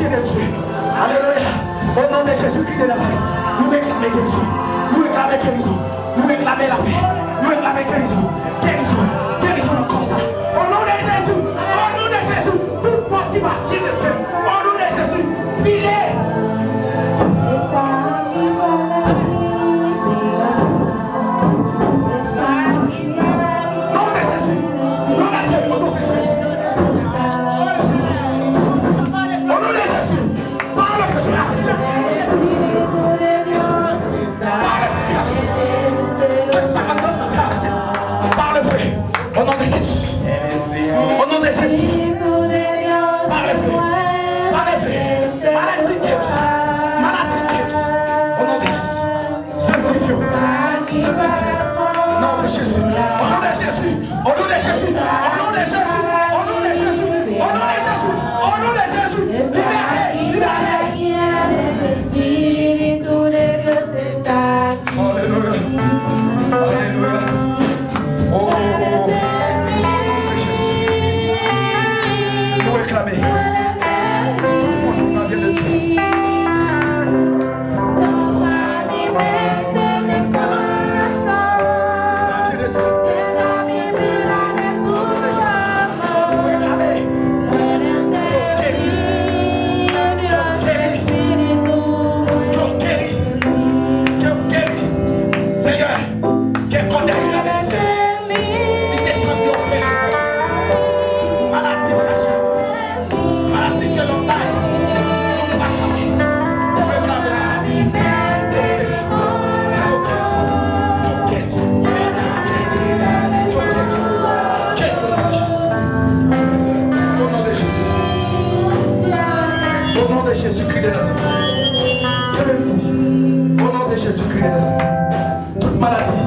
pied de Dieu. Alléluia. Au nom de Jésus-Christ de Nazareth, nous réclamons guérison. Nous réclamons guérison. Nous réclamons la paix. Nous réclamons guérison. Guérison. Guérison dans le corps. Au nom de Jésus. Au nom de Jésus. Toute force qui va pied de Dieu. Au nom de Jésus. Filez. Au nom de Jésus. Au nom de Jésus. Par le feu. Par le feu. Maladie. Maladie. Au nom de Jésus. Sanctifions. Sanctifions. Au nom de Jésus. Au nom de Jésus. Au nom de Jésus. Au nom de Jésus. Au nom de Jésus. Au nom de Jésus. Au nom de Jésus. Libérez. Libérez. Alléluia. Alléluia. Oh. Réclamer. Toute force qui va bien de Dieu. Jésus-Christ de Nazareth. Je le dis, au nom de Jésus-Christ de Nazareth, toute maladie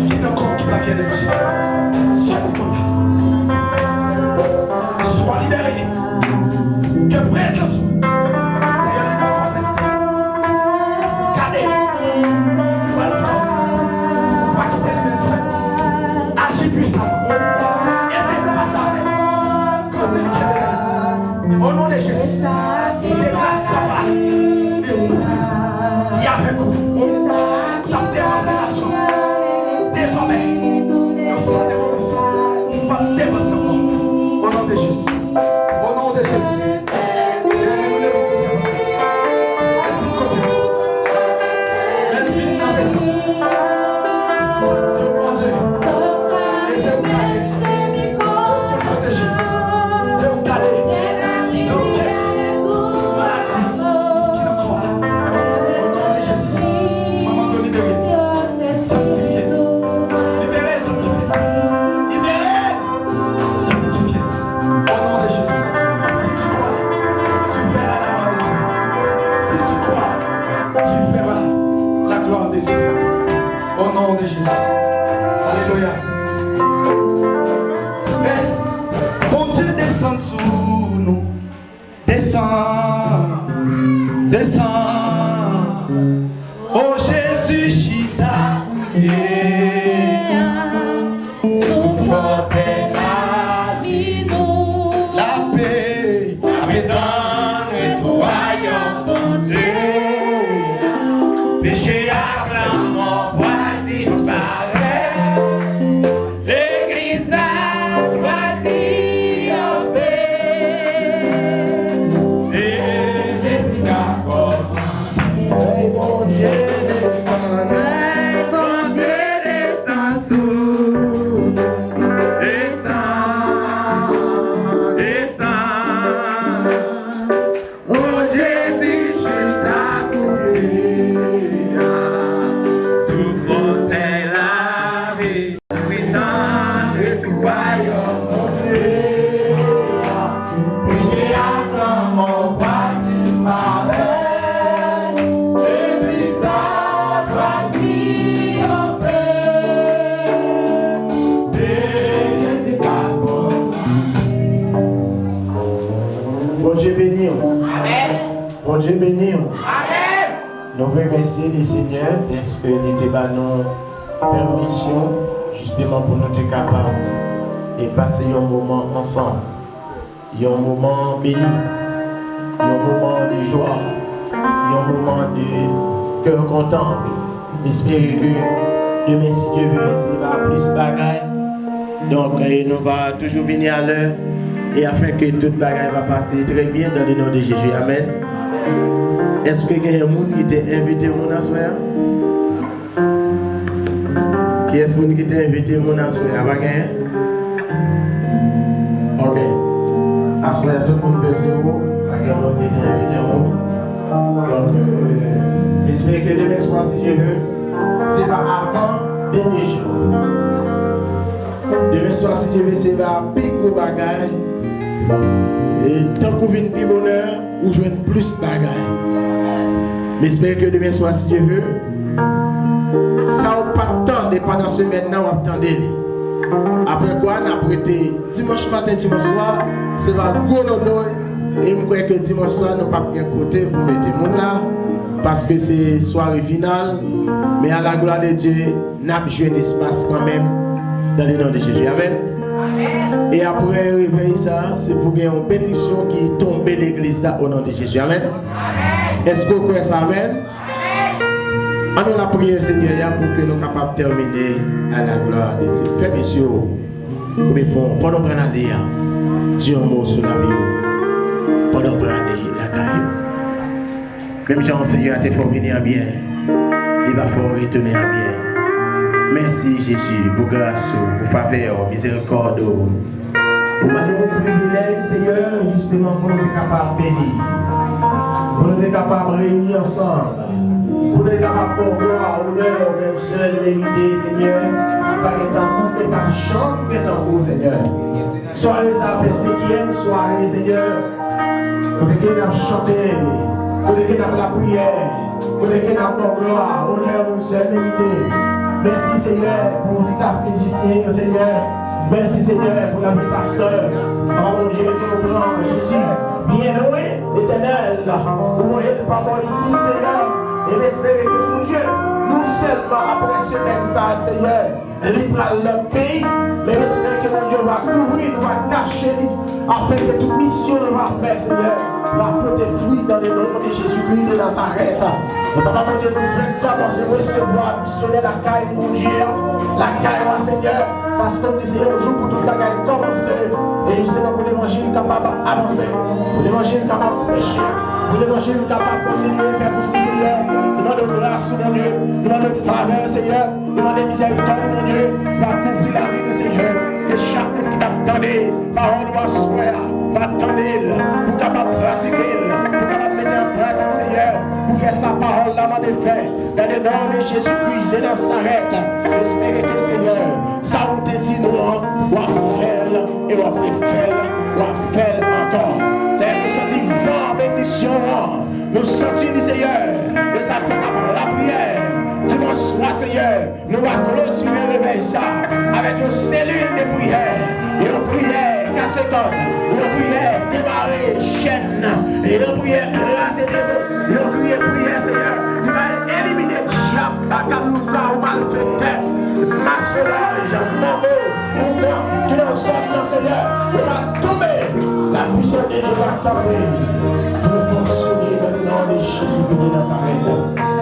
qui est dans le corps qui va bien de Dieu, sorti pour là. Sois libéré. Que présence. Seigneur, libère force. Gardez. Pas de force. Pas quitter les mains seules. Agis puissamment. Aidez-nous à ça. Quand il est là. Au nom de Jésus. Avec vous, la démonstration. Désormais, nous sommes démontrés par démonstration. Au nom de Jésus. Au nom de Jésus. Bon Dieu béni. Amen. Nous remercions les seigneurs parce que nous avons permission justement pour nous être capables de passer un moment ensemble. Un moment béni. un moment de joie, un moment de cœur content. J'espère que demain, si Dieu veut, il va plus bagaille. Donc, nous va toujours venir à l'heure et afin que toute bagaille va passer très bien dans le nom de Jésus. Amen. Est-ce que il y a un monde qui t'a invité mon assoir? Qui est-ce qui t'a invité mon assoir? Ok. Assoir, tout le monde peut se voir. Il y a un monde qui t'a invité mon. Donc, j'espère que demain soir, si Dieu veut, c'est pas avant dernier jour. Demain soir, si Dieu veut, c'est pas plus gros bagaille. Et tant qu'on vient plus bonheur, ou jouer plus bagaille. Mais j'espère que demain soir, si Dieu veut, ça n'a pas de temps, pendant ce maintenant, on attend. Après quoi, on a prêté dimanche matin, dimanche soir, c'est va gros l'odeur. Et je crois que dimanche soir, nous n'avons pas bien côté pour mettre le monde là. Parce que c'est soirée finale. Mais à la gloire de Dieu, nous avons joué un espace quand même dans le nom de Jésus. Amen. Et après réveiller ça, c'est pour qu'il y ait une bénédiction qui tombe l'église là au nom de Jésus. Amen. Est-ce que vous croyez ça? Amen. On a prié Seigneur pour que nous soyons capables de terminer à la gloire de Dieu. Frères et messieurs, comme ils font, pendant qu'on a dit, Dieu un mot sur la vie. Pendant qu'on a dit, la caille. Même si le Seigneur a fait venir bien, il va falloir retourner à bien. Merci Jésus pour grâce, pour faveur, miséricorde. Pour nous privilège, Seigneur, justement pour nous être capables de bénir. Pour nous être capables de réunir ensemble. Pour nous être capables de voir honneur, même seul mérité, Seigneur. Par exemple, et par chante que dans vous, Seigneur. Soirée, ça fait 5e soirée, Seigneur. Pour que nous chantions, pour que nous la prière, pour que nous la gloire, honneur, même seul mérité. Merci Seigneur pour sa musicien, Seigneur. Merci Seigneur pour la vie pasteur. Oh mon Dieu, que nous grand Jésus, bien-aimé, éternel. Pour moi, papa ici, Seigneur. Et j'espère que mon Dieu, nous seulement après semaine, ça, Seigneur, libre le pays. Mais j'espère que mon Dieu va couvrir, va cacher, afin que toute mission va faire, Seigneur, va porter fruit dans le nom de Jésus-Christ de Nazareth. Et papa, mon Dieu, nous faisons commencer à recevoir, missionner la caille, mon Dieu, la caille, Seigneur, parce qu'on disait un jour pour toute la caille commencer. Et justement pour l'évangile capable d'avancer, pour l'évangile capable de prêcher, pour l'évangile capable de continuer à faire pour ce Seigneur. Nous demandons grâce, mon Dieu, nous demandons faveur, Seigneur, nous demandons miséricorde, mon Dieu, va couvrir la vie de Seigneur. Que chaque monde qui t'attendait, parole doit soir, va attendre pour capable pratiquer, pour capable mettre en pratique, Seigneur, pour faire sa parole là, va le faire. Dans le nom de Jésus-Christ, de Nazareth, j'espère que Seigneur, ça vous dit nous, va faire et va faire encore. C'est nous sentir vent, bénédiction, nous sentir, Seigneur, et ça fait la prière. Dimanche soir, Seigneur, nous allons clôturer le réveil ça avec une cellule de prière. Et une prière conséquente, une prière démarrer chaîne, et une prière raser des mots, une prière, Seigneur, qui va éliminer le diable, bakalouka ou malfaiteur, maçonnage, momo, ou moi, qui nous sommes dans Seigneur, on va tomber, la puissance de Dieu va tomber, pour fonctionner dans le nom de Jésus de Nazareth.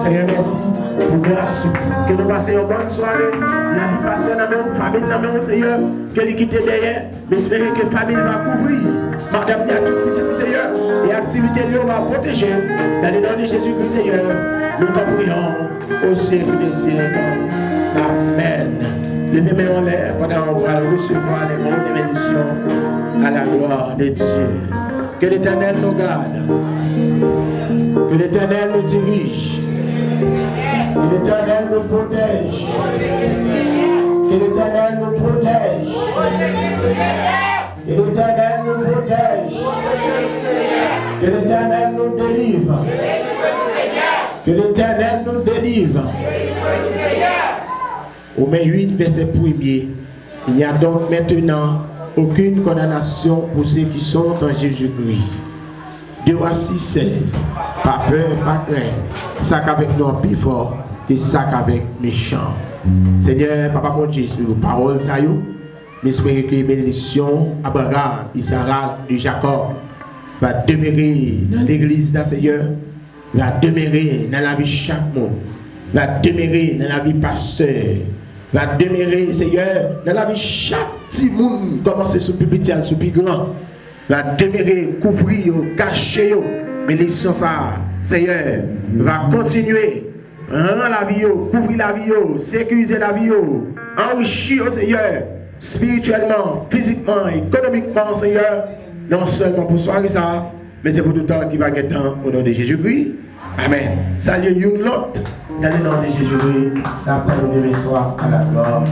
Seigneur, merci pour grâce, que nous passions une bonne soirée, la vie passe dans la même famille, dans la même Seigneur, que nous quittons derrière, mais espérons que la famille va couvrir. Madame, il y a toute petite Seigneur, et l'activité va protéger. Dans le nom de Jésus-Christ, Seigneur, nous t'en prions au siècle des siècles. Amen. Levez-moi en l'air pendant qu'on va recevoir les mots de bénédiction à la gloire de Dieu. Que l'Éternel nous garde, que l'Éternel nous dirige. Que l'Éternel nous protège. Que l'Éternel nous protège. Que l'Éternel nous protège. Que l'Éternel nous délivre. Que l'Éternel nous délivre. Au mai 8, verset 1er, il n'y a donc maintenant aucune condamnation pour ceux qui sont en Jésus-Christ. 2 à 6, 16. Pas peur, pas crainte. Sac avec nous plus fort et sac avec méchant. Seigneur, Papa mon Dieu, sur nos paroles, ça y est. J'espère que bénédiction, Abraham, Isaac, de Jacob, va demeurer dans l'église d'un Seigneur, va demeurer dans la vie de chaque monde, va demeurer dans la vie pasteur, va demeurer, Seigneur, dans la vie de chaque petit monde, commencer sous plus petit, sous plus grand, va demeurer, couvrir, cacher, mais les ça, Seigneur, va continuer, rendre la vie, couvrir la vie, sécuriser la vie, enrichir, Seigneur, spirituellement, physiquement, économiquement, Seigneur, non seulement pour soirée ça, mais c'est pour tout le temps qui va être au nom de Jésus-Christ. Amen. Salut une l'autre, dans le nom de Jésus-Christ, d'après le demain soir à la gloire.